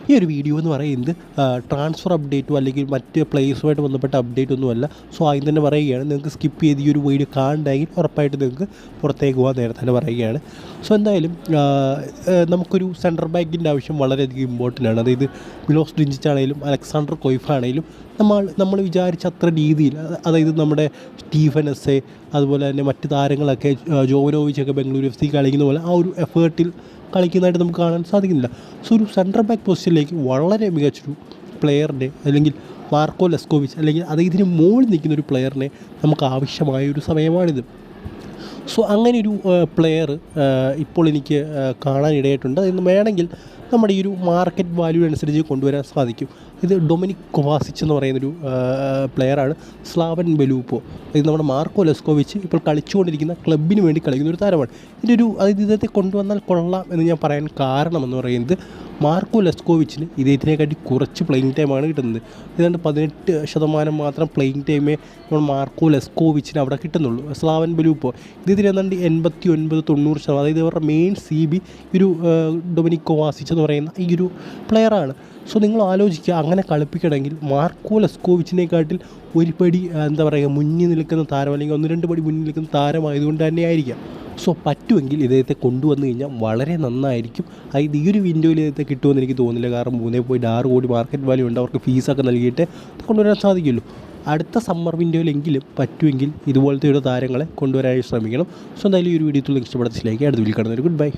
ഈ ഒരു വീഡിയോ എന്ന് പറയുന്നത് ട്രാൻസ്ഫർ അപ്ഡേറ്റോ അല്ലെങ്കിൽ മറ്റ് പ്ലേസുമായിട്ട് ബന്ധപ്പെട്ട അപ്ഡേറ്റ് ഒന്നുമല്ല. സോ ആദ്യം തന്നെ പറയുകയാണ്, നിങ്ങൾക്ക് സ്കിപ്പ് ചെയ്ത് ഈ ഒരു വീഡിയോ കാണണ്ടെങ്കിൽ ഉറപ്പായിട്ട് നിങ്ങൾക്ക് പുറത്തേക്ക് പോകാൻ നേരത്തെ തന്നെ പറയുകയാണ്. സോ എന്തായാലും നമുക്കൊരു സെൻറ്റർ ബാക്കിൻ്റെ ആവശ്യം വളരെയധികം ഇമ്പോർട്ടൻ്റ് ആണ്. അതായത് മിലോസ് ഡ്രിഞ്ചിച്ച് ആണെങ്കിലും അലക്സാണ്ടർ കൊയ്ഫ് ആണെങ്കിലും നമ്മൾ വിചാരിച്ച അത്ര രീതിയിൽ, അതായത് നമ്മുടെ സ്റ്റീഫൻ എസ്സെ അതുപോലെ തന്നെ മറ്റ് താരങ്ങളൊക്കെ ജോവനോവിച്ചൊക്കെ ബംഗളൂരു എഫ് സി കളിക്കുന്ന പോലെ ആ ഒരു എഫേർട്ടിൽ കളിക്കുന്നതായിട്ട് നമുക്ക് കാണാൻ സാധിക്കുന്നില്ല. സോ ഒരു സെൻട്രൽ ബാക്ക് പൊസിഷനിലേക്ക് വളരെ മികച്ചൊരു പ്ലെയറിനെ, അല്ലെങ്കിൽ മാർക്കോ ലെസ്കോവിച്ച്, അല്ലെങ്കിൽ അത് ഇതിന് മുകളിൽ നിൽക്കുന്ന ഒരു പ്ലെയറിനെ നമുക്ക് ആവശ്യമായ ഒരു സമയമാണിത്. സോ അങ്ങനെ ഒരു പ്ലെയർ ഇപ്പോൾ എനിക്ക് കാണാനിടയായിട്ടുണ്ട്. അതെന്ന് വേണമെങ്കിൽ നമ്മുടെ ഈ ഒരു മാർക്കറ്റ് വാല്യൂ അനുസരിച്ച് കൊണ്ടുവരാൻ സാധിക്കും. ഇത് ഡൊമിനിക് കൊവാസിച്ച് എന്ന് പറയുന്നൊരു പ്ലെയറാണ്. സ്ലാവൻ ബെലൂപ്പോ, ഇത് നമ്മുടെ മാർക്കോ ലെസ്കോവിച്ച് ഇപ്പോൾ കളിച്ചുകൊണ്ടിരിക്കുന്ന ക്ലബിന് വേണ്ടി കളിക്കുന്ന ഒരു താരമാണ്. അതായത് ഇദ്ദേഹത്തെ കൊണ്ടുവന്നാൽ കൊള്ളാം എന്ന് ഞാൻ പറയാൻ കാരണമെന്ന് പറയുന്നത്, മാർക്കോ ലെസ്കോവിച്ചിന് ഇദ്ദേഹത്തിനെക്കാട്ടി കുറച്ച് പ്ലേയിങ് ടൈമാണ് കിട്ടുന്നത്. ഏതാണ്ട് 18% മാത്രം പ്ലേയിങ് ടൈമേ നമ്മൾ മാർക്കോ ലെസ്കോവിച്ചിന് അവിടെ കിട്ടുന്നുള്ളൂ. സ്ലാവൻ ബെലൂപ്പോ ഇദ്ദേഹത്തിന് ഏതാണ്ട് 89-90%, അതായത് ഇവരുടെ മെയിൻ CB ഒരു ഡൊമിനിക് കൊവാസിച്ച് എന്ന് പറയുന്ന ഈ ഒരു പ്ലെയറാണ്. സോ നിങ്ങൾ ആലോചിക്കുക, അങ്ങനെ കളിപ്പിക്കണമെങ്കിൽ മാർക്കോ ലെസ്കോവിച്ചിനെക്കാട്ടിൽ ഒരു പടി മുന്നിൽ നിൽക്കുന്ന താരം, അല്ലെങ്കിൽ 1-2 പടി മുന്നിൽ നിൽക്കുന്ന താരമായതുകൊണ്ട് തന്നെ ആയിരിക്കാം. സോ പറ്റുമെങ്കിൽ ഇദ്ദേഹത്തെ കൊണ്ടുവന്നു കഴിഞ്ഞാൽ വളരെ നന്നായിരിക്കും. അതായത് ഈ ഒരു വിൻഡോയിൽ ഇദ്ദേഹത്തെ കിട്ടുമെന്ന് എനിക്ക് തോന്നുന്നില്ല. കാരണം 3.6 കോടി മാർക്കറ്റ് വാല്യൂ ഉണ്ട്. അവർക്ക് ഫീസൊക്കെ നൽകിയിട്ട് കൊണ്ടുവരാൻ സാധിക്കുള്ളൂ. അടുത്ത സമ്മർ വിൻഡോയിലെങ്കിലും പറ്റുമെങ്കിൽ ഇതുപോലത്തെ ഒരു താരങ്ങളെ കൊണ്ടുവരാനായി ശ്രമിക്കണം. സോ എന്തായാലും ഈ ഒരു വീഡിയോത്തിൽ ഇഷ്ടപ്പെടുത്തിലേക്ക് അടുത്ത വീഡിയോ കാണുന്നൊരു ഗുഡ് ബൈ.